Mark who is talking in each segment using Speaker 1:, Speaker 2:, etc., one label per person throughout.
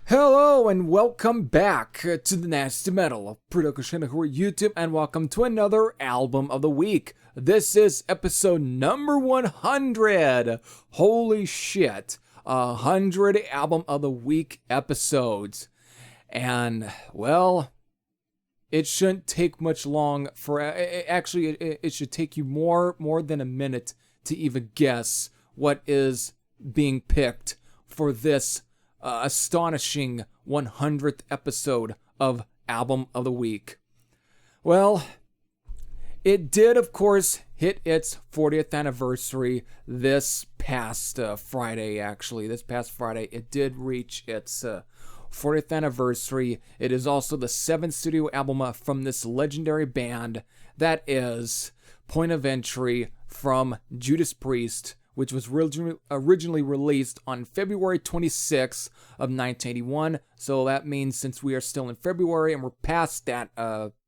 Speaker 1: Hello and welcome back to the Nasty Metal Production here at YouTube, and welcome to another album of the week. This is episode number 100. Holy shit, 100 album of the week episodes. And well, it shouldn't take much long for actually it should take you more than a minute to even guess what is being picked for this astonishing 100th episode of Album of the Week. Well, it did, of course, hit its 40th anniversary this past Friday, actually. This past Friday, it did reach its 40th anniversary. It is also the 7th studio album from this legendary band that is Point of Entry from Judas Priest, which was originally released on February 26th of 1981. So that means since we are still in February and we're past that,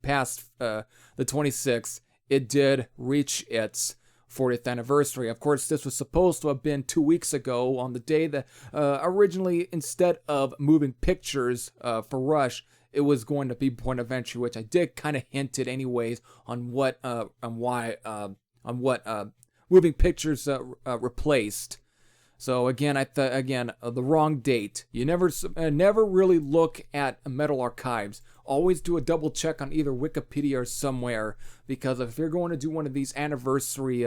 Speaker 1: past the 26th, it did reach its 40th anniversary. Of course, this was supposed to have been 2 weeks ago on the day that originally, instead of Moving Pictures for Rush, it was going to be Point of Entry, which I did kind of hinted anyways on what Moving Pictures replaced. So again, the wrong date. You never really look at Metal Archives. Always do a double check on either Wikipedia or somewhere, because if you're going to do one of these anniversary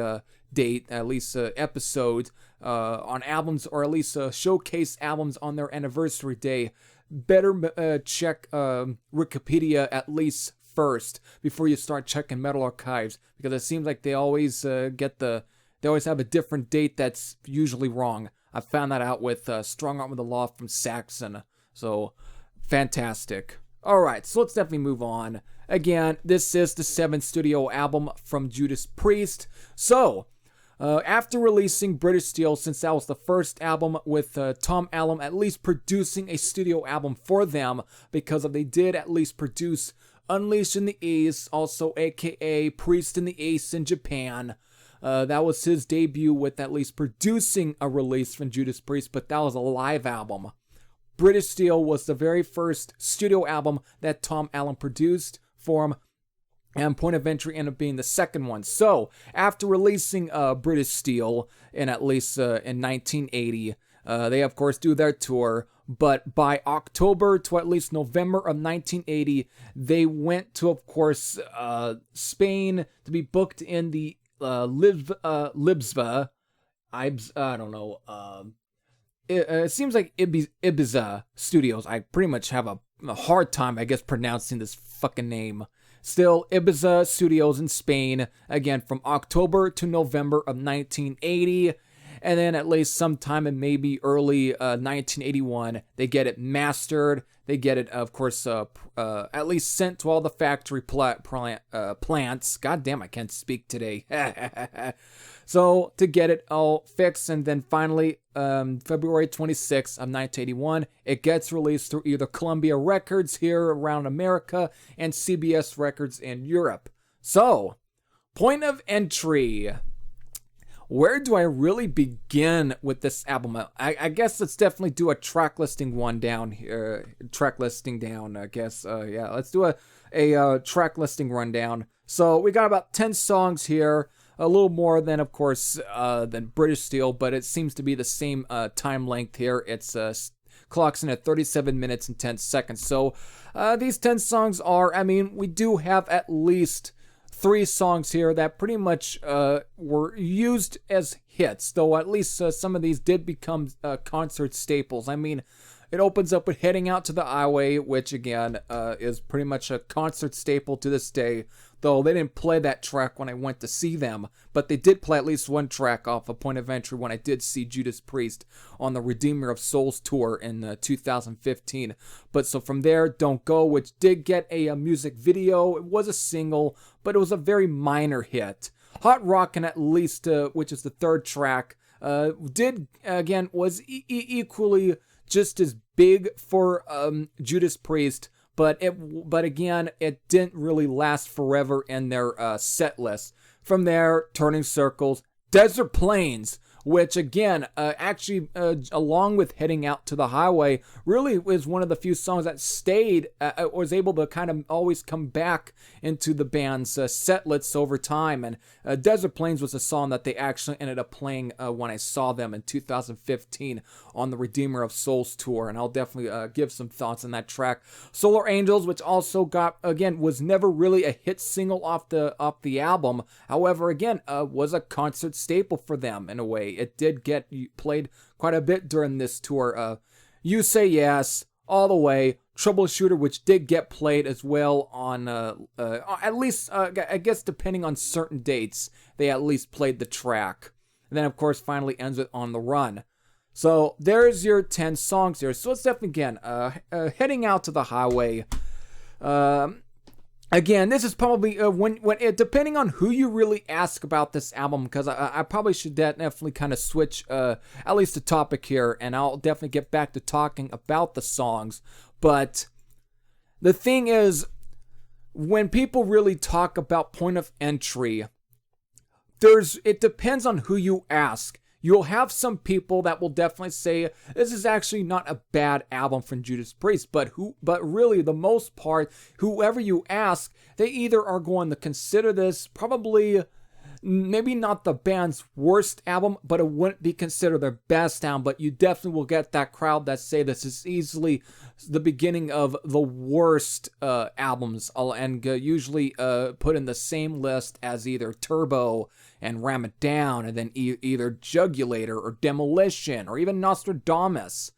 Speaker 1: date, at least episodes on albums, or at least showcase albums on their anniversary day, better check Wikipedia at least first before you start checking Metal Archives, because it seems like they always they always have a different date that's usually wrong. I found that out with Strong Arm of the Law from Saxon. So, fantastic. Alright, so let's definitely move on. Again, this is the 7th studio album from Judas Priest. So, after releasing British Steel, since that was the first album with Tom Allom at least producing a studio album for them, because they did at least produce Unleashed in the East, also aka Priest in the East in Japan. That was his debut with at least producing a release from Judas Priest, but that was a live album. British Steel was the very first studio album that Tom Allom produced for him, and Point of Entry ended up being the second one. So, after releasing British Steel in at least in 1980, they of course do their tour, but by October to at least November of 1980, they went to, of course, Spain to be booked in the Libsva, I don't know, it seems like Ibiza Studios. I pretty much have a hard time, I guess, pronouncing this fucking name. Still, Ibiza Studios in Spain, again, from October to November of 1980, and then at least sometime in maybe early 1981, they get it mastered. They get it, of course, at least sent to all the factory plants. God damn, I can't speak today. So, to get it all fixed, and then finally, February 26th of 1981, it gets released through either Columbia Records here around America and CBS Records in Europe. So, Point of Entry. Where do I really begin with this album? I guess let's definitely do a track listing one down here. Track listing down, I guess. Yeah, let's do a track listing rundown. So we got about 10 songs here. A little more than, of course, than British Steel, but it seems to be the same time length here. It's clocks in at 37 minutes and 10 seconds. So these 10 songs are, we do have at least 3 songs here that pretty much were used as hits, though at least some of these did become concert staples. It opens up with Heading Out to the Highway, which again is pretty much a concert staple to this day, though they didn't play that track when I went to see them, but they did play at least one track off a Point of Entry when I did see Judas Priest on the Redeemer of Souls tour in 2015. But so from there, Don't Go, which did get a music video. It was a single, but it was a very minor hit. Hot Rockin' at least, which is the third track, was equally just as big for Judas Priest, but again, it didn't really last forever in their set list. From there, Turning Circles, Desert Plains, which again, actually, along with Heading Out to the Highway, really was one of the few songs that stayed, was able to kind of always come back into the band's set lists over time. And Desert Plains was a song that they actually ended up playing when I saw them in 2015 on the Redeemer of Souls tour, and I'll definitely give some thoughts on that track. Solar Angels, which also was never really a hit single off the album. However, again, was a concert staple for them in a way. It did get played quite a bit during this tour. You Say Yes, All the Way, Troubleshooter, which did get played as well on, at least, I guess depending on certain dates, they at least played the track. And then, of course, finally ends with On the Run. So there's your 10 songs here. So it's definitely, again, Heading Out to the Highway. Again, this is probably when depending on who you really ask about this album, because I probably should definitely kind of switch at least the topic here, and I'll definitely get back to talking about the songs. But the thing is, when people really talk about Point of Entry, it depends on who you ask. You'll have some people that will definitely say this is actually not a bad album from Judas Priest, but really the most part, whoever you ask, they either are going to consider this probably maybe not the band's worst album, but it wouldn't be considered their best album. But you definitely will get that crowd that say this is easily the beginning of the worst albums, and usually put in the same list as either Turbo and Ram It Down, and then either Jugulator or Demolition or even Nostradamus.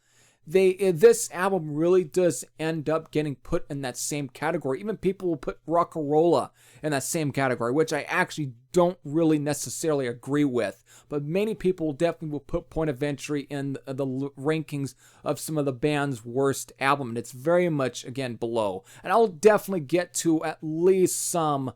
Speaker 1: This album really does end up getting put in that same category. Even people will put Rock'n'Rolla in that same category, which I actually don't really necessarily agree with. But many people definitely will put Point of Entry in the rankings of some of the band's worst album, and it's very much, again, below. And I'll definitely get to at least I'll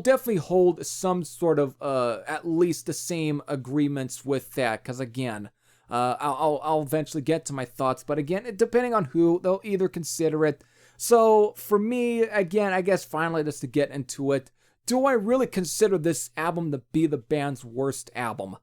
Speaker 1: definitely hold some sort of at least the same agreements with that, because again, I'll eventually get to my thoughts, but again, depending on who, they'll either consider it. So for me, again, I guess finally just to get into it, do I really consider this album to be the band's worst album?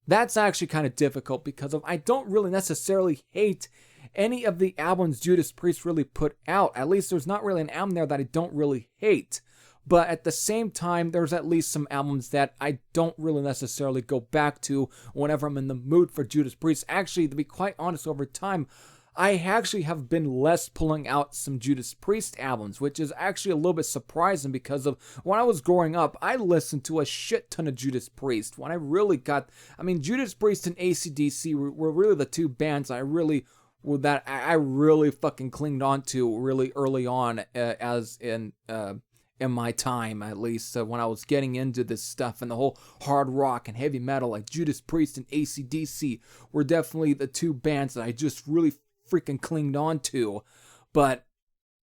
Speaker 1: That's actually kind of difficult because I don't really necessarily hate any of the albums Judas Priest really put out. At least there's not really an album there that I don't really hate. But at the same time, there's at least some albums that I don't really necessarily go back to whenever I'm in the mood for Judas Priest. Actually, to be quite honest, over time, I actually have been less pulling out some Judas Priest albums, which is actually a little bit surprising because of when I was growing up, I listened to a shit ton of Judas Priest. When I really Judas Priest and AC/DC were really the two bands I really fucking clinged on to really early on, as in my time, at least, when I was getting into this stuff and the whole hard rock and heavy metal, like Judas Priest and AC/DC were definitely the two bands that I just really freaking clinged on to. But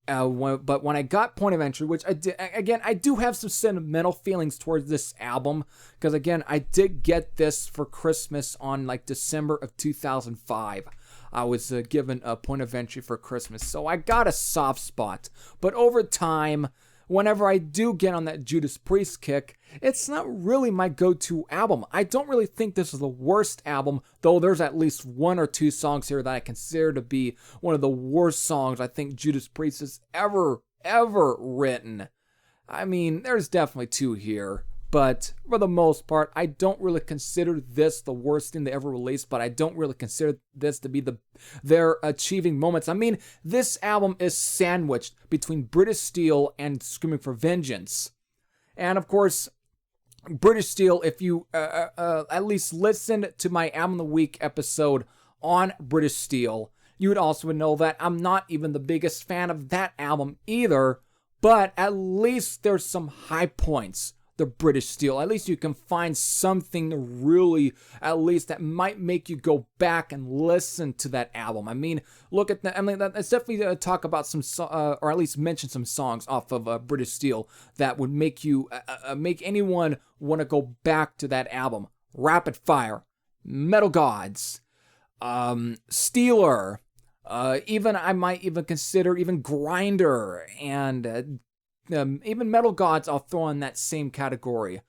Speaker 1: when I got Point of Entry, which I do have some sentimental feelings towards this album, because again, I did get this for Christmas on like December of 2005. I was given a Point of Entry for Christmas, so I got a soft spot. But over time, whenever I do get on that Judas Priest kick, it's not really my go-to album. I don't really think this is the worst album, though there's at least one or two songs here that I consider to be one of the worst songs I think Judas Priest has ever written. I mean, there's definitely two here. But for the most part, I don't really consider this the worst thing they ever released, but I don't really consider this to be their achieving moments. I mean, this album is sandwiched between British Steel and Screaming for Vengeance. And of course, British Steel, if you at least listened to my Album of the Week episode on British Steel, you would also know that I'm not even the biggest fan of that album either, but at least there's some high points. The British Steel, at least you can find something to really, at least that might make you go back and listen to that album. I mean, look at that. I mean, let's definitely talk about some, or at least mention some songs off of British Steel that would make you, make anyone want to go back to that album. Rapid Fire, Metal Gods, Steeler, even I might even consider even Grinder and even Metal Gods I'll throw in that same category.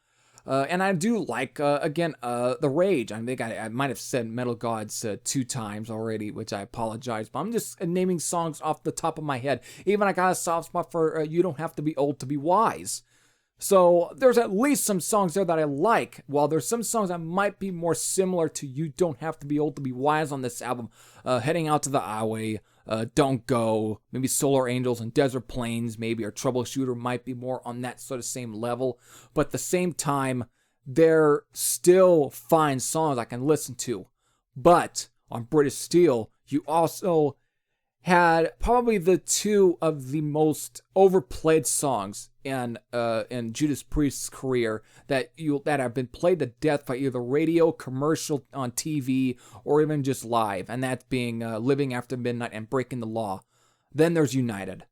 Speaker 1: And I do like, again, The Rage. I think I might have said Metal Gods 2 times already, which I apologize, but I'm just naming songs off the top of my head. Even I got a soft spot for You Don't Have to Be Old to Be Wise. So there's at least some songs there that I like, while there's some songs that might be more similar to You Don't Have to Be Old to Be Wise on this album. Heading Out to the Highway, Don't Go, maybe Solar Angels and Desert Plains, maybe, or Troubleshooter might be more on that sort of same level. But at the same time, they're still fine songs I can listen to. But on British Steel, you also had probably the 2 of the most overplayed songs in Judas Priest's career that have been played to death by either radio, commercial, on TV, or even just live, and that being Living After Midnight and Breaking the Law. Then there's United.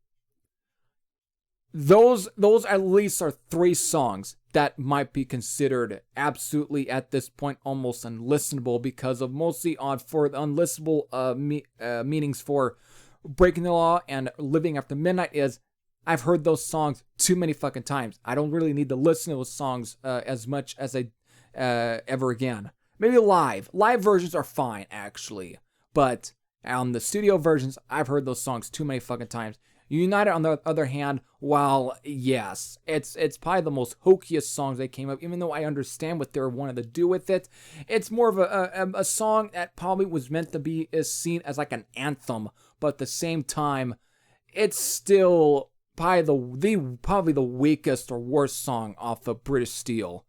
Speaker 1: Those at least are 3 songs that might be considered absolutely at this point almost unlistenable, because of mostly for the unlistenable meanings for Breaking the Law and Living After Midnight is I've heard those songs too many fucking times. I don't really need to listen to those songs as much as I ever again. Maybe live versions are fine actually, but on the studio versions, I've heard those songs too many fucking times. United, on the other hand, while yes, it's probably the most hokiest songs they came up, even though I understand what they wanted to do with it. It's more of a song that probably was meant to be seen as like an anthem, but at the same time, it's still probably the weakest or worst song off of British Steel.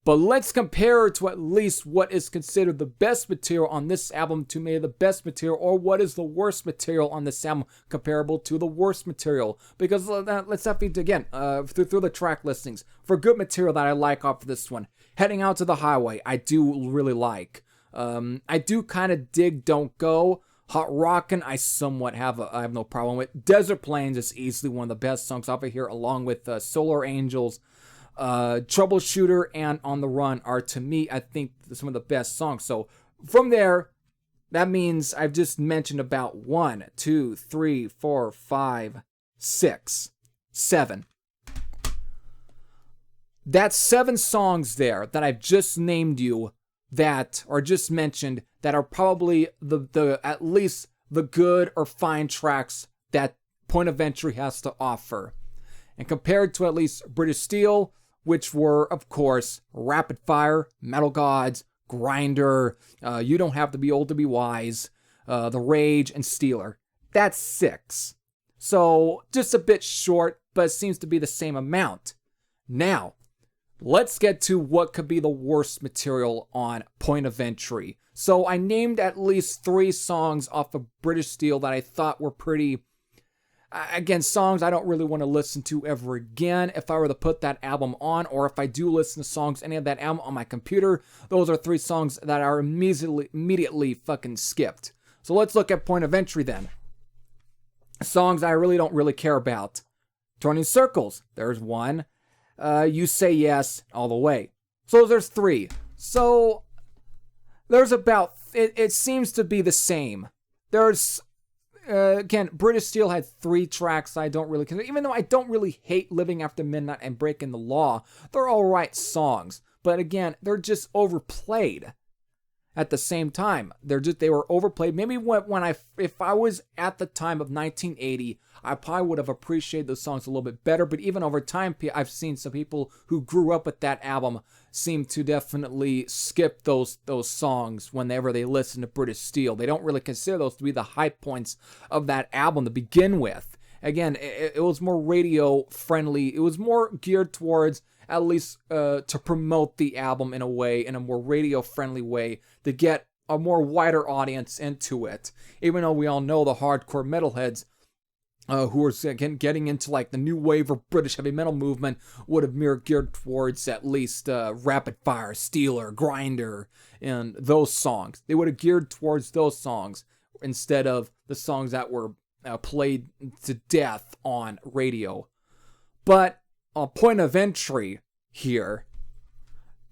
Speaker 1: But let's compare it to at least what is considered the best material on this album to maybe the best material, or what is the worst material on this album comparable to the worst material. Because let's have to, again, through the track listings, for good material that I like off of this one, Heading Out to the Highway, I do really like. I do kind of dig Don't Go. Hot Rockin', I somewhat I have no problem with. Desert Plains is easily one of the best songs off of here, along with Solar Angels. Troubleshooter and On the Run are, to me, I think some of the best songs. So from there, that means I've just mentioned about 1, 2, 3, 4, 5, 6, 7. That's 7 songs there that I've just named you that are just mentioned that are probably the at least the good or fine tracks that Point of Entry has to offer. And compared to at least British Steel, which were, of course, Rapid Fire, Metal Gods, Grinder, You Don't Have to Be Old to Be Wise, The Rage, and Steeler. That's 6. So, just a bit short, but it seems to be the same amount. Now, let's get to what could be the worst material on Point of Entry. So, I named at least 3 songs off of British Steel that I thought were pretty... Again, songs I don't really want to listen to ever again if I were to put that album on, or if I do listen to songs, any of that album on my computer. Those are 3 songs that are immediately fucking skipped. So let's look at Point of Entry then. Songs I really don't really care about. Turning Circles, there's 1. You Say Yes, All the Way. So there's 3. So there's about, it seems to be the same. There's again, British Steel had 3 tracks I don't really consider. Even though I don't really hate Living After Midnight and Breaking the Law, they're alright songs. But again, they're just overplayed. At the same time, they were overplayed. Maybe if I was at the time of 1980, I probably would have appreciated those songs a little bit better. But even over time, I've seen some people who grew up with that album seem to definitely skip those songs whenever they listen to British Steel. They don't really consider those to be the high points of that album to begin with. Again, it was more radio friendly. It was more geared towards, at least to promote the album in a more radio friendly way, to get a more wider audience into it. Even though we all know the hardcore metalheads who are getting into like the new wave of British heavy metal movement would have more geared towards at least Rapid Fire, Steeler, Grinder, and those songs. They would have geared towards those songs instead of the songs that were played to death on radio. But a Point of Entry here,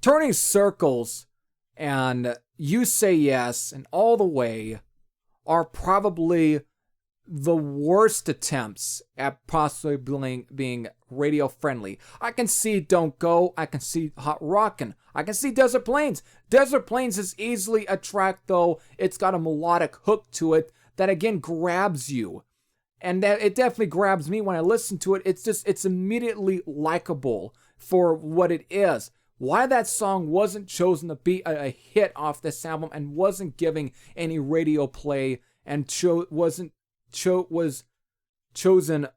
Speaker 1: Turning Circles and You Say Yes and All the Way are probably the worst attempts at possibly being radio friendly. I can see Don't Go, I can see Hot Rockin', I can see Desert Plains. Desert Plains is easily a track, though. It's got a melodic hook to it that again grabs you. And that it definitely grabs me when I listen to it. It's immediately likable for what it is. Why that song wasn't chosen to be a hit off this album and wasn't giving any radio play and was chosen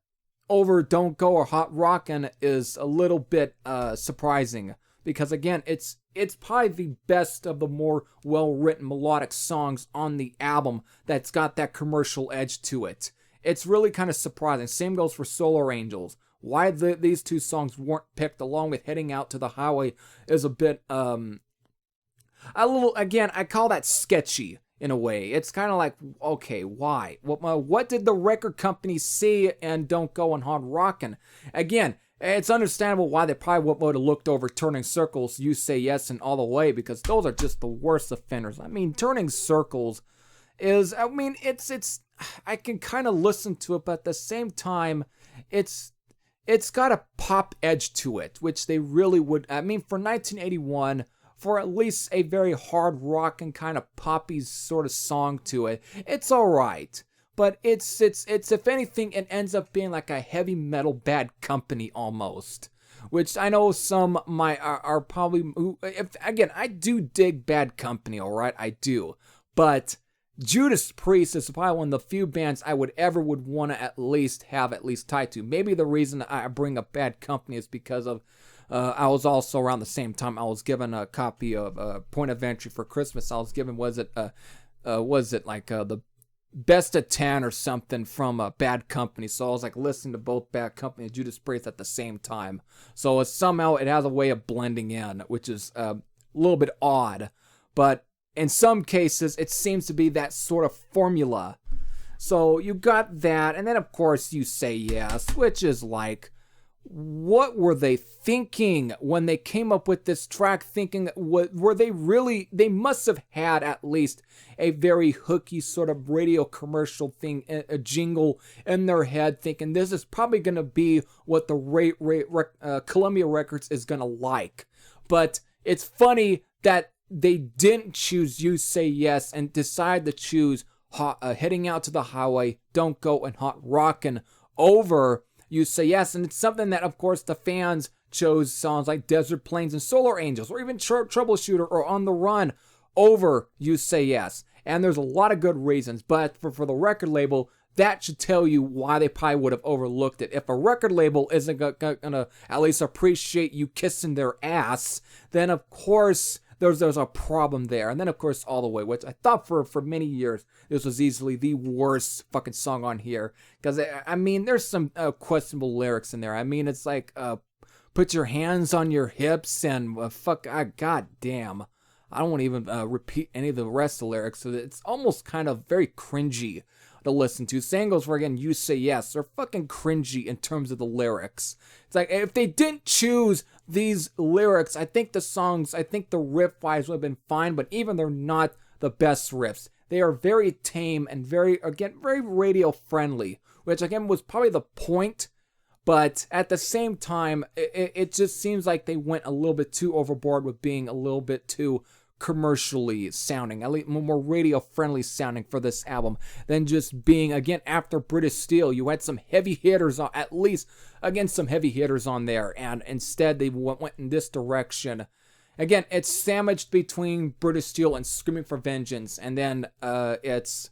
Speaker 1: over Don't Go or Hot Rockin' is a little bit surprising, because again, it's probably the best of the more well-written melodic songs on the album that's got that commercial edge to it. It's really kind of surprising. Same goes for Solar Angels. Why these two songs weren't picked along with Heading Out to the Highway is a bit, a little, again, I call that sketchy in a way. It's kind of like, okay, why? What did the record company see and Don't Go and Hot Rockin'? Again, it's understandable why they probably would have looked over Turning Circles, You Say Yes, and All the Way, because those are just the worst offenders. I mean, Turning Circles is, I mean, it's I can kind of listen to it, but at the same time, it's got a pop edge to it, which they really would, I mean, for 1981, for at least a very hard rock and kind of poppy sort of song to it, it's alright. But it's if anything, it ends up being like a heavy metal Bad Company almost. Which I know some are probably, again, I do dig Bad Company, alright, I do. But Judas Priest is probably one of the few bands I would want to at least tied to. Maybe the reason I bring up Bad Company is because of I was also around the same time I was given a copy of Point of Entry for Christmas. I was given was it like the Best of 10 or something from Bad Company. So I was like listening to both Bad Company and Judas Priest at the same time. So somehow it has a way of blending in, which is a little bit odd, but in some cases, it seems to be that sort of formula. So you got that, and then of course You Say Yes, which is like, what were they thinking when they came up with this track? Thinking, were they really, they must have had at least a very hooky sort of radio commercial thing, a jingle in their head, thinking this is probably going to be what the Columbia Records is going to like. But it's funny that they didn't choose You Say Yes and decide to choose Heading Out to the Highway, Don't Go, and Hot Rockin' over You Say Yes. And it's something that, of course, the fans chose songs like Desert Plains and Solar Angels, or even Troubleshooter or On the Run over You Say Yes. And there's a lot of good reasons, but for the record label, that should tell you why they probably would have overlooked it. If a record label isn't gonna at least appreciate you kissing their ass, then of course there's a problem there. And then of course All the Way, which I thought for many years this was easily the worst fucking song on here, because I mean there's some questionable lyrics in there. I mean it's like put your hands on your hips and god damn, I don't want to even repeat any of the rest of the lyrics, so it's almost kind of very cringy to listen to. Same goes for, again, You Say Yes. They're fucking cringy in terms of the lyrics. It's like, if they didn't choose these lyrics, I think the riff-wise would have been fine, but even they're not the best riffs. They are very tame and very radio-friendly, which, again, was probably the point, but at the same time, it just seems like they went a little bit too overboard with being a little bit too commercially sounding, at least more radio friendly sounding for this album than just being, again, after British Steel. You had some heavy hitters on, at least, again, some heavy hitters on there, and instead they went in this direction. Again, it's sandwiched between British Steel and Screaming for Vengeance, and then it's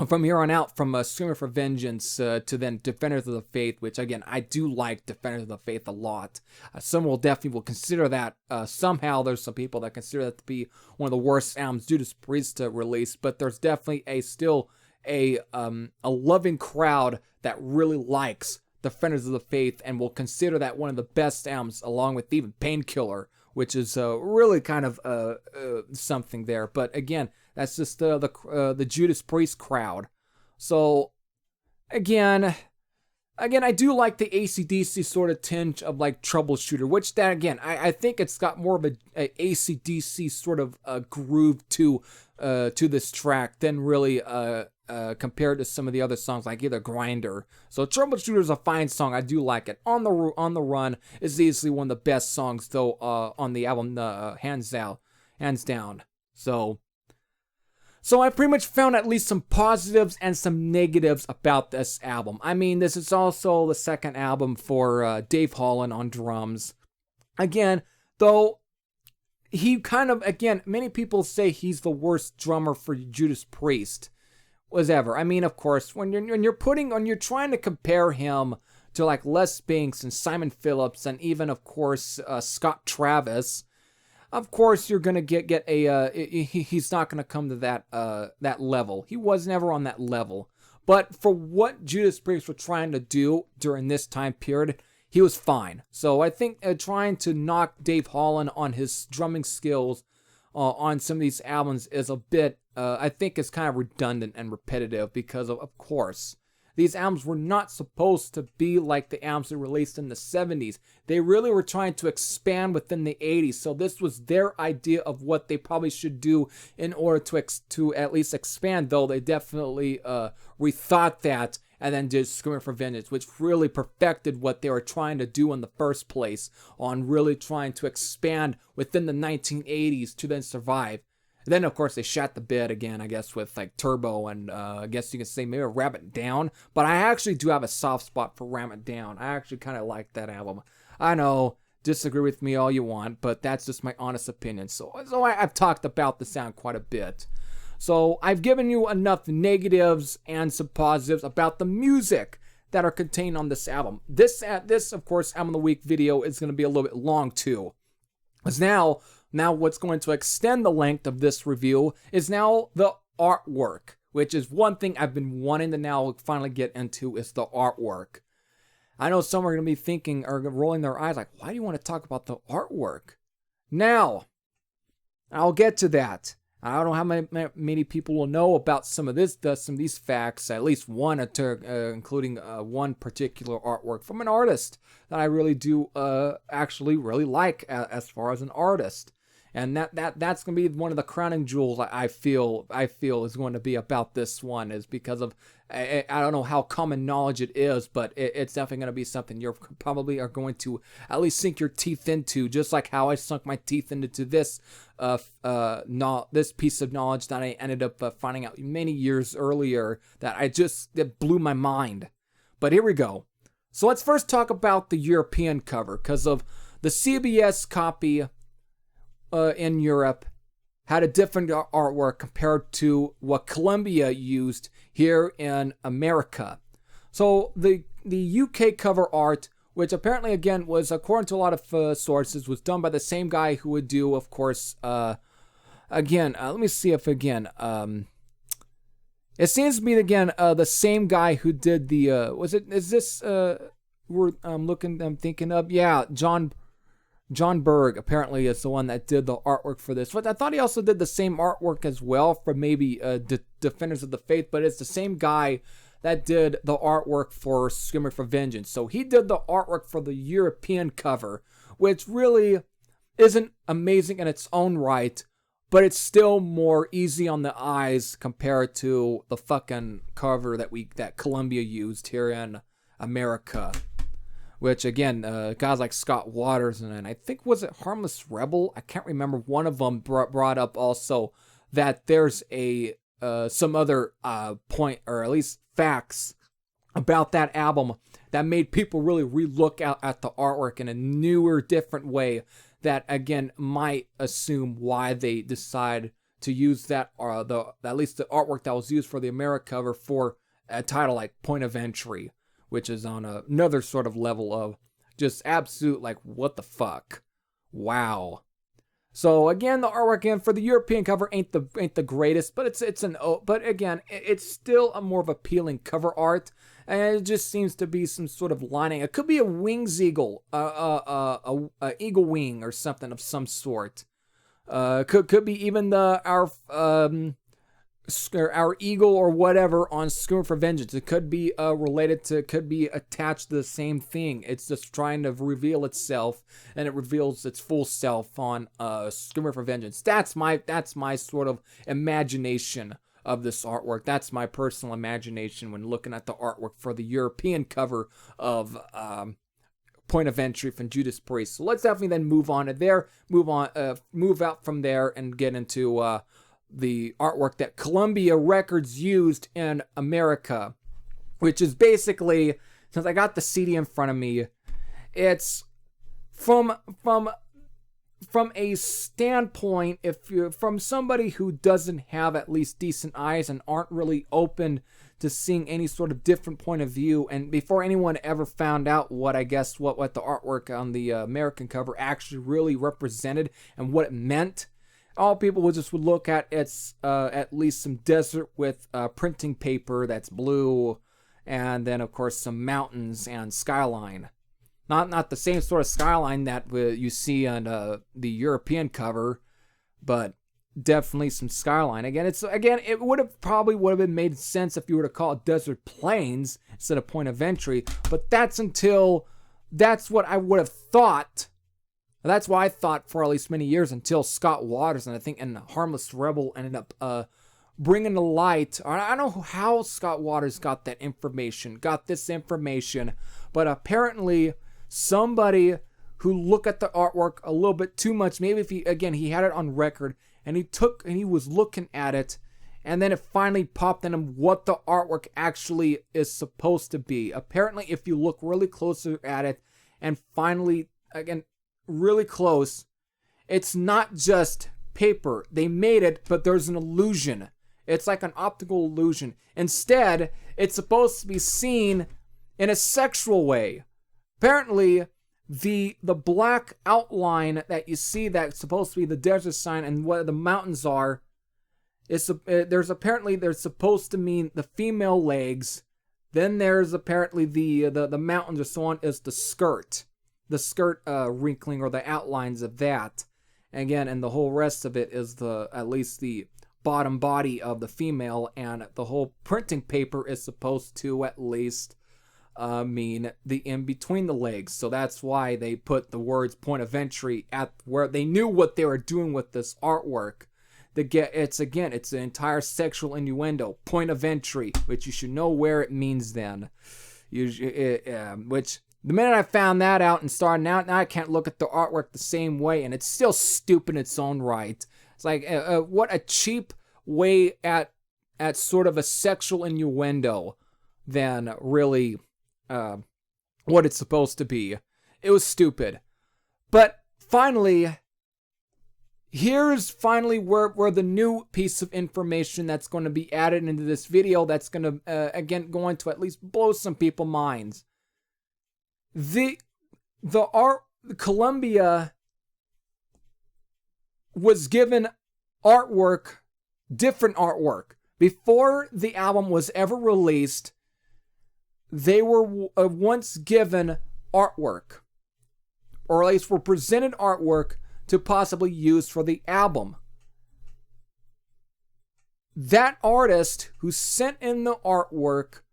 Speaker 1: from here on out, from Screaming for Vengeance to then Defenders of the Faith, which, again, I do like Defenders of the Faith a lot. Some will consider that, somehow there's some people that consider that to be one of the worst albums Judas Priest to release, but there's definitely still a loving crowd that really likes Defenders of the Faith and will consider that one of the best albums, along with even Painkiller, which is really kind of something there. But again, that's just the Judas Priest crowd. So again, again, I do like the AC/DC sort of tinge of like Troubleshooter, which that again, I think it's got more of a AC/DC sort of groove to this track than really compared to some of the other songs like either Grinder. So Troubleshooter is a fine song. I do like it. On the Run is easily one of the best songs though on the album, hands down. So I pretty much found at least some positives and some negatives about this album. I mean, this is also the second album for Dave Holland on drums. Again, though, he kind of, again, many people say he's the worst drummer for Judas Priest was ever. I mean, of course, when you're trying to compare him to like Les Binks and Simon Phillips and even, of course, Scott Travis, of course, you're gonna get a. He's not gonna come to that level. He was never on that level. But for what Judas Priest were trying to do during this time period, he was fine. So I think trying to knock Dave Holland on his drumming skills on some of these albums is a bit. I think it's kind of redundant and repetitive because of course. These albums were not supposed to be like the albums they released in the 70s. They really were trying to expand within the 80s. So this was their idea of what they probably should do in order to at least expand, though they definitely rethought that and then did Screaming for Vengeance, which really perfected what they were trying to do in the first place on really trying to expand within the 1980s to then survive. And then, of course, they shot the bed again, I guess, with like Turbo and I guess you can say maybe Ram It Down. But I actually do have a soft spot for Ram It Down. I actually kind of like that album. I know, disagree with me all you want, but that's just my honest opinion. So I've talked about the sound quite a bit. So I've given you enough negatives and some positives about the music that are contained on this album. This of course, Album of the Week video is going to be a little bit long too. Because now what's going to extend the length of this review is now the artwork, which is one thing I've been wanting to now finally get into is the artwork. I know some are going to be thinking or rolling their eyes like, why do you want to talk about the artwork? Now, I'll get to that. I don't know how many people will know about some of these facts, at least one, including one particular artwork from an artist that I really do actually really like as far as an artist. And that's going to be one of the crowning jewels I feel is going to be about this one is because of, I don't know how common knowledge it is, but it's definitely going to be something you're probably are going to at least sink your teeth into, just like how I sunk my teeth into this this piece of knowledge that I ended up finding out many years earlier that blew my mind. But here we go. So let's first talk about the European cover, because of the CBS copy in Europe had a different artwork compared to what Columbia used here in America. So the UK cover art, which apparently again was, according to a lot of sources, was done by the same guy who would do, of course, again, let me see if again, it seems to be again the same guy who did the I'm thinking of, yeah, John Berg apparently is the one that did the artwork for this. But I thought he also did the same artwork as well for maybe Defenders of the Faith, but it's the same guy that did the artwork for Screaming for Vengeance. So he did the artwork for the European cover, which really isn't amazing in its own right, but it's still more easy on the eyes compared to the fucking cover that Columbia used here in America. Which, again, guys like Scott Waters and I think, was it Harmless Rebel? I can't remember. One of them brought up also that there's some other point, or at least facts, about that album that made people really relook out at the artwork in a newer, different way that, again, might assume why they decide to use that, at least the artwork that was used for the America cover for a title like Point of Entry, which is on another sort of level of just absolute, like, what the fuck? Wow. So again, the artwork again for the European cover ain't the greatest, but but again, it's still a more of appealing cover art, and it just seems to be some sort of lining. It could be a wings eagle, a eagle wing or something of some sort. Could be even our eagle or whatever on Screaming for Vengeance. It could be related to, could be attached to the same thing. It's just trying to reveal itself, and it reveals its full self on Screaming for Vengeance. That's my sort of imagination of this artwork. That's my personal imagination when looking at the artwork for the European cover of Point of Entry from Judas Priest. So let's definitely then move on to there, move out from there and get into the artwork that Columbia Records used in America, which is basically, since I got the CD in front of me, it's from a standpoint, if you're from somebody who doesn't have at least decent eyes and aren't really open to seeing any sort of different point of view, and before anyone ever found out what the artwork on the American cover actually really represented and what it meant, all people would look at it's at least some desert with printing paper that's blue, and then of course some mountains and skyline. Not the same sort of skyline that you see on the European cover, but definitely some skyline. It probably would have been made sense if you were to call it Desert Plains instead of Point of Entry, but that's what I would have thought. That's why I thought for at least many years, until Scott Waters and Harmless Rebel ended up bringing to light. I don't know how Scott Waters got this information, but apparently somebody who looked at the artwork a little bit too much, maybe if he had it on record, and he was looking at it, and then it finally popped in him what the artwork actually is supposed to be. Apparently, if you look really closer at it, and finally, again, really close, it's not just paper. They made it, but there's an illusion. It's like an optical illusion. Instead, it's supposed to be seen in a sexual way. Apparently, the black outline that you see that's supposed to be the desert sign and what the mountains are, there's supposed to mean the female legs. Then there's apparently the mountains or so on is the skirt wrinkling or the outlines of that. Again, and the whole rest of it is at least the bottom body of the female, and the whole printing paper is supposed to at least mean the in between the legs. So that's why they put the words Point of Entry at where they knew what they were doing with this artwork. It's an entire sexual innuendo. Point of Entry, which you should know where it means then. Which the minute I found that out and started now I can't look at the artwork the same way, and it's still stupid in its own right. It's like what a cheap way at sort of a sexual innuendo than really what it's supposed to be. It was stupid. But finally, here's where the new piece of information that's going to be added into this video that's going to, going to at least blow some people's minds. Columbia was given different artwork. Before the album was ever released, they were once given artwork, or at least were presented artwork to possibly use for the album. That artist who sent in the artwork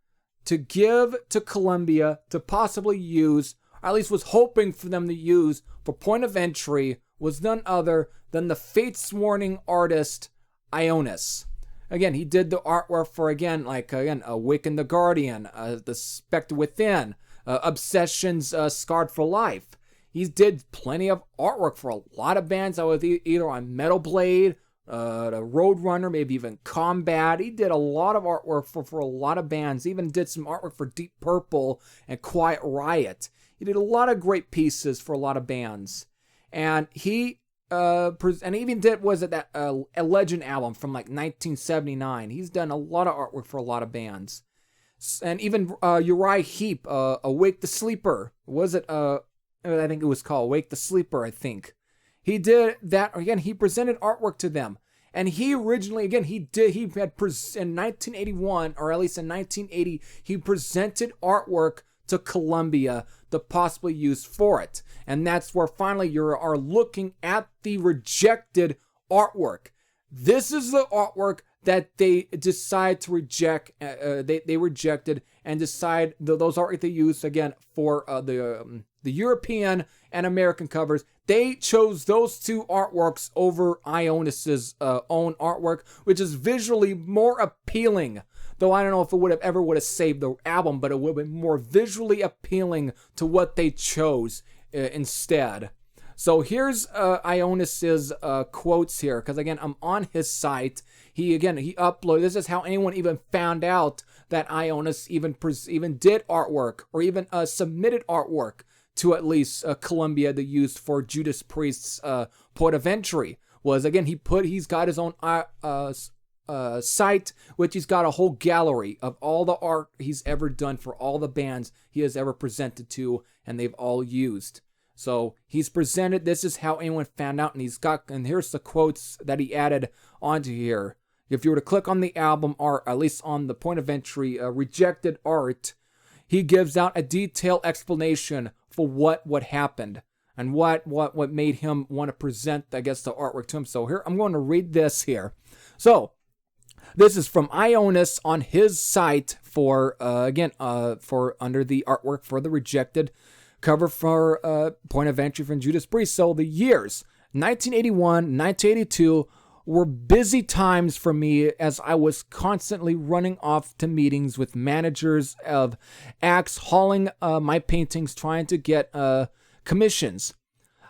Speaker 1: to give to Columbia to possibly use, or at least was hoping for them to use for Point of Entry, was none other than the Fates Warning artist Ionis. Again, he did the artwork for, Awaken the Guardian, The Spectre Within, Obsession's Scarred for Life. He did plenty of artwork for a lot of bands that was either on Metal Blade, the Roadrunner, maybe even Combat. He did a lot of artwork for a lot of bands. He even did some artwork for Deep Purple and Quiet Riot. He did a lot of great pieces for a lot of bands. And he even did, a Legend album from 1979. He's done a lot of artwork for a lot of bands. And even Uriah Heep, Awake the Sleeper. I think it was called Wake the Sleeper, I think. He did that, again, he presented artwork to them. And he originally, in 1981, or at least in 1980, he presented artwork to Columbia to possibly use for it. And that's where finally you are looking at the rejected artwork. This is the artwork that they decide to reject. They rejected and decide those artwork they used again for the European and American covers. They chose those two artworks over Ionis's own artwork, which is visually more appealing. Though I don't know if it would have saved the album, but it would have been more visually appealing to what they chose instead. So here's Ionis's quotes here, because again, I'm on his site. He uploaded. This is how anyone even found out that Ionis even did artwork or even submitted artwork to at least Columbia to use for Judas Priest's point of entry. Was again he's got his own site, which he's got a whole gallery of all the art he's ever done for all the bands he has ever presented to, and they've all used. So he's presented, this is how anyone found out, and here's the quotes that he added onto here. If you were to click on the album art, at least on the point of entry, rejected art, he gives out a detailed explanation for what happened and what made him want to present, I guess, the artwork to him. So here, I'm going to read this here. So, this is from Ionis on his site for under the artwork for the rejected cover for point of entry from Judas Priest. So the years 1981, 1982 were busy times for me as I was constantly running off to meetings with managers of acts, hauling my paintings, trying to get commissions.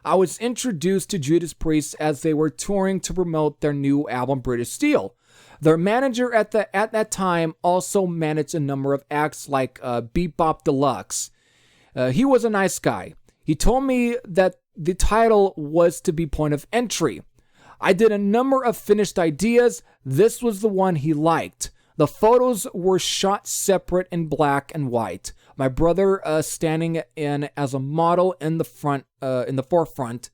Speaker 1: I was introduced to Judas Priest as they were touring to promote their new album British Steel. Their manager at that time also managed a number of acts like Bebop Deluxe. He was a nice guy. He told me that the title was to be point of entry. I did a number of finished ideas. This was the one he liked. The photos were shot separate in black and white. My brother standing in as a model in the forefront.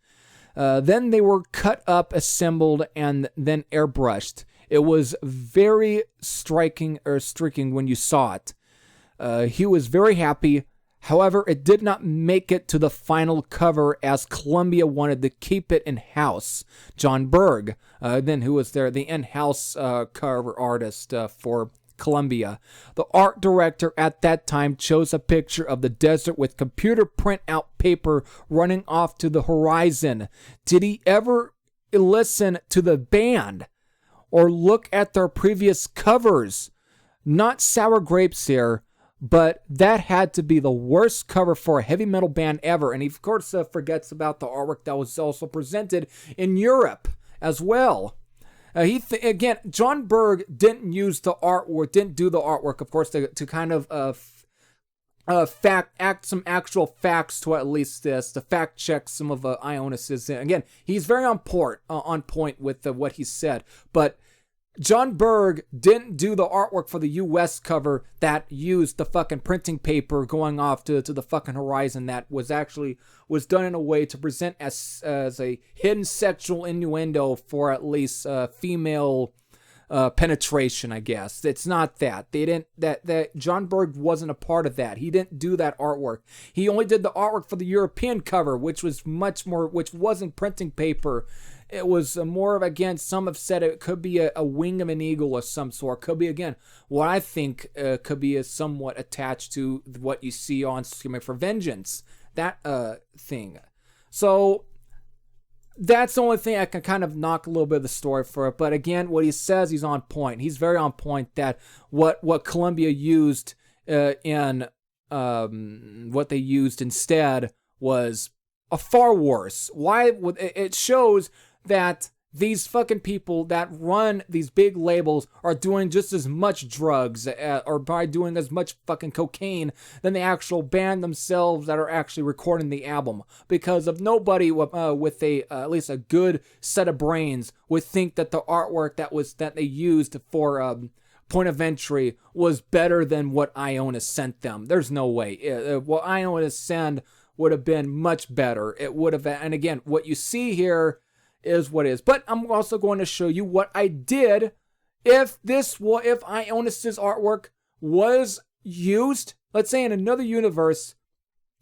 Speaker 1: Then they were cut up, assembled, and then airbrushed. It was very striking when you saw it. He was very happy. However, it did not make it to the final cover as Columbia wanted to keep it in-house. John Berg, who was there, the in-house cover artist for Columbia. The art director at that time chose a picture of the desert with computer printout paper running off to the horizon. Did he ever listen to the band or look at their previous covers? Not sour grapes here, but that had to be the worst cover for a heavy metal band ever. And he, of course, forgets about the artwork that was also presented in Europe as well. Again, John Berg didn't use the artwork, didn't do the artwork, of course, to kind of act some actual facts to at least this, to fact check some of Ionis's. Again, he's very on point with what he said, but John Berg didn't do the artwork for the US cover that used the fucking printing paper going off to the fucking horizon that was done in a way to present as a hidden sexual innuendo for at least female penetration, I guess. It's not that. They didn't that John Berg wasn't a part of that. He didn't do that artwork. He only did the artwork for the European cover, which wasn't printing paper. It was more of, again, some have said it could be a wing of an eagle of some sort. Could be, again, what I think could be somewhat attached to what you see on Screaming for Vengeance. That thing. So that's the only thing I can kind of knock a little bit of the story for it. But again, what he says, he's on point. He's very on point that what Columbia used in what they used instead was a far worse. Why? It shows that these fucking people that run these big labels are doing just as much drugs or by doing as much fucking cocaine than the actual band themselves that are actually recording the album. Because of nobody with at least a good set of brains would think that the artwork that they used for point of entry was better than what Ionis sent them. There's no way. What Ionis sent would have been much better. It would have, and again, what you see here is what is. But I'm also going to show you what I did if Ionis's artwork was used, let's say in another universe.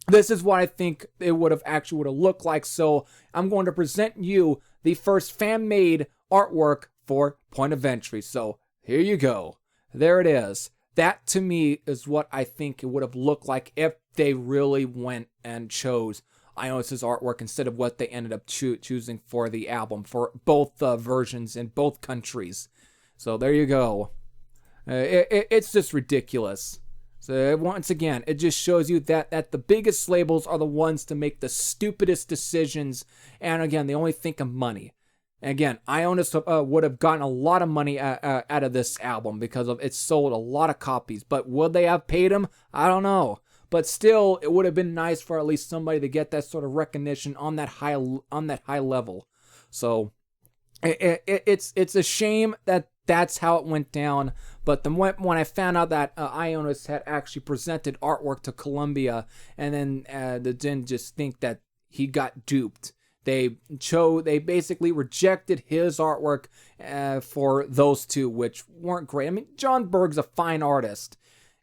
Speaker 1: This is what I think it would have looked like. So I'm going to present you the first fan-made artwork for point of entry. So here you go. There it is. That to me is what I think it would have looked like if they really went and chose Ionis's artwork instead of what they ended up choosing for the album for both versions in both countries. So there you go. It's just ridiculous. So once again, it just shows you that the biggest labels are the ones to make the stupidest decisions, and again, they only think of money. And again, Ionis would have gotten a lot of money out of this album because of it sold a lot of copies, but would they have paid him? I don't know. But still, it would have been nice for at least somebody to get that sort of recognition on that high level. So it's a shame that that's how it went down. But when I found out that Ionis had actually presented artwork to Columbia, and then they didn't just think that he got duped. They basically rejected his artwork for those two, which weren't great. I mean, John Berg's a fine artist.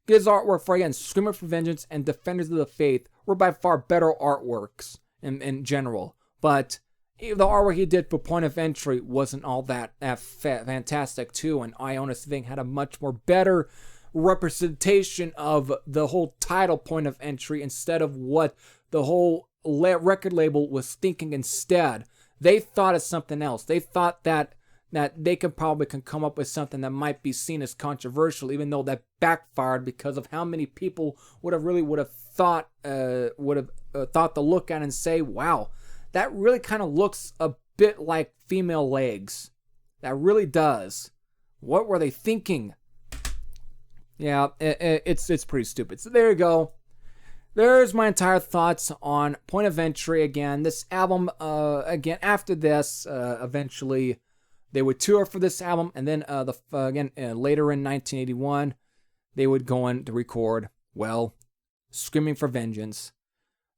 Speaker 1: His artwork for, again, Screamer for Vengeance and Defenders of the Faith were by far better artworks in general. But the artwork he did for Point of Entry wasn't all that fantastic too, and Ionis, I think, had a much more better representation of the whole title Point of Entry instead of what the whole record label was thinking instead. They thought of something else. They thought that they could probably come up with something that might be seen as controversial, even though that backfired because of how many people would have thought to look at and say, wow, that really kind of looks a bit like female legs. That really does. What were they thinking? Yeah, it's pretty stupid. So there you go. There's my entire thoughts on Point of Entry. Again, this album, again, after this, eventually they would tour for this album, and then later in 1981, they would go on to record, well, Screaming for Vengeance.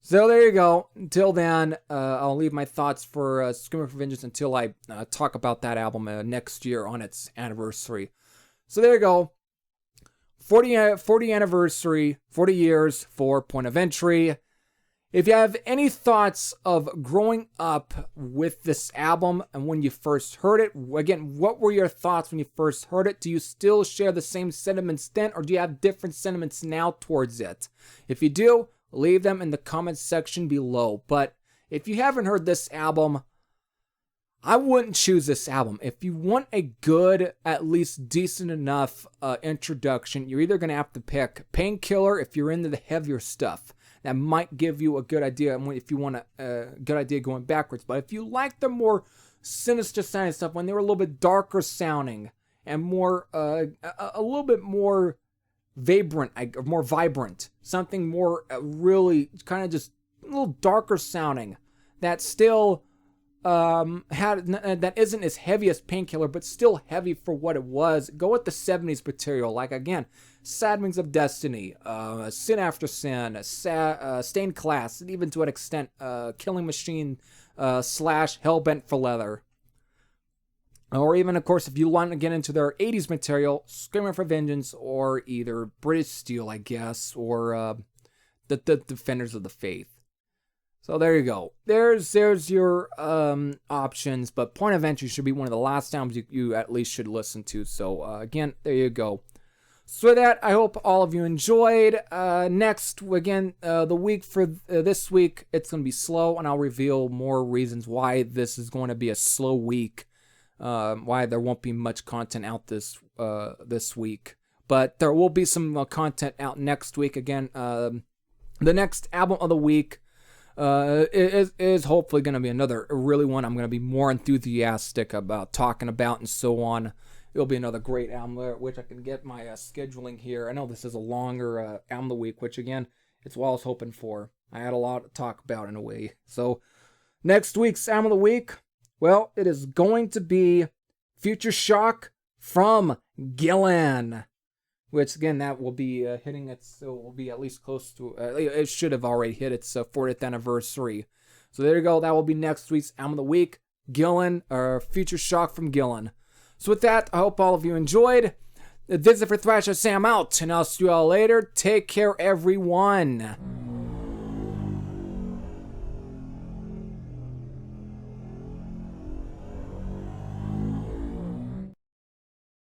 Speaker 1: So there you go. Until then, I'll leave my thoughts for Screaming for Vengeance until I talk about that album next year on its anniversary. So there you go. 40 anniversary, 40 years for Point of Entry. If you have any thoughts of growing up with this album and when you first heard it, again, what were your thoughts when you first heard it? Do you still share the same sentiments then, or do you have different sentiments now towards it? If you do, leave them in the comments section below. But if you haven't heard this album, I wouldn't choose this album. If you want a good, at least decent enough introduction, you're either going to have to pick Painkiller if you're into the heavier stuff. That might give you a good idea if you want a good idea going backwards. But if you like the more sinister sounding stuff, when they were a little bit darker sounding and more, a little bit more vibrant, something more really kind of just a little darker sounding, that still that isn't as heavy as Painkiller, but still heavy for what it was. Go with the 70s material, like again, Sad Wings of Destiny, Sin After Sin, Stained Class, and even to an extent, Killing Machine / Hellbent for Leather. Or even, of course, if you want to get into their 80s material, Screaming for Vengeance, or either British Steel, I guess, or the Defenders of the Faith. So there you go. There's your options, but Point of Entry should be one of the last albums you at least should listen to. So again, there you go. So with that, I hope all of you enjoyed. Next, again, the week for this week, it's going to be slow, and I'll reveal more reasons why this is going to be a slow week. Why there won't be much content out this week. But there will be some content out next week. Again, the next album of the week is hopefully going to be another really one I'm going to be more enthusiastic about talking about and so on. It'll be another great album, which I can get my scheduling here. I know this is a longer album of the week, which again, it's what I was hoping for. I had a lot to talk about in a way. So next week's album of the week, well, it is going to be Future Shock from Gillan. Which, again, that will be hitting its, it will be at least close to, it should have already hit its 40th anniversary. So there you go, that will be next week's album of the week, Gillan, or Future Shock from Gillan. So with that, I hope all of you enjoyed. This is it for Thrasher Sam out, and I'll see you all later. Take care, everyone.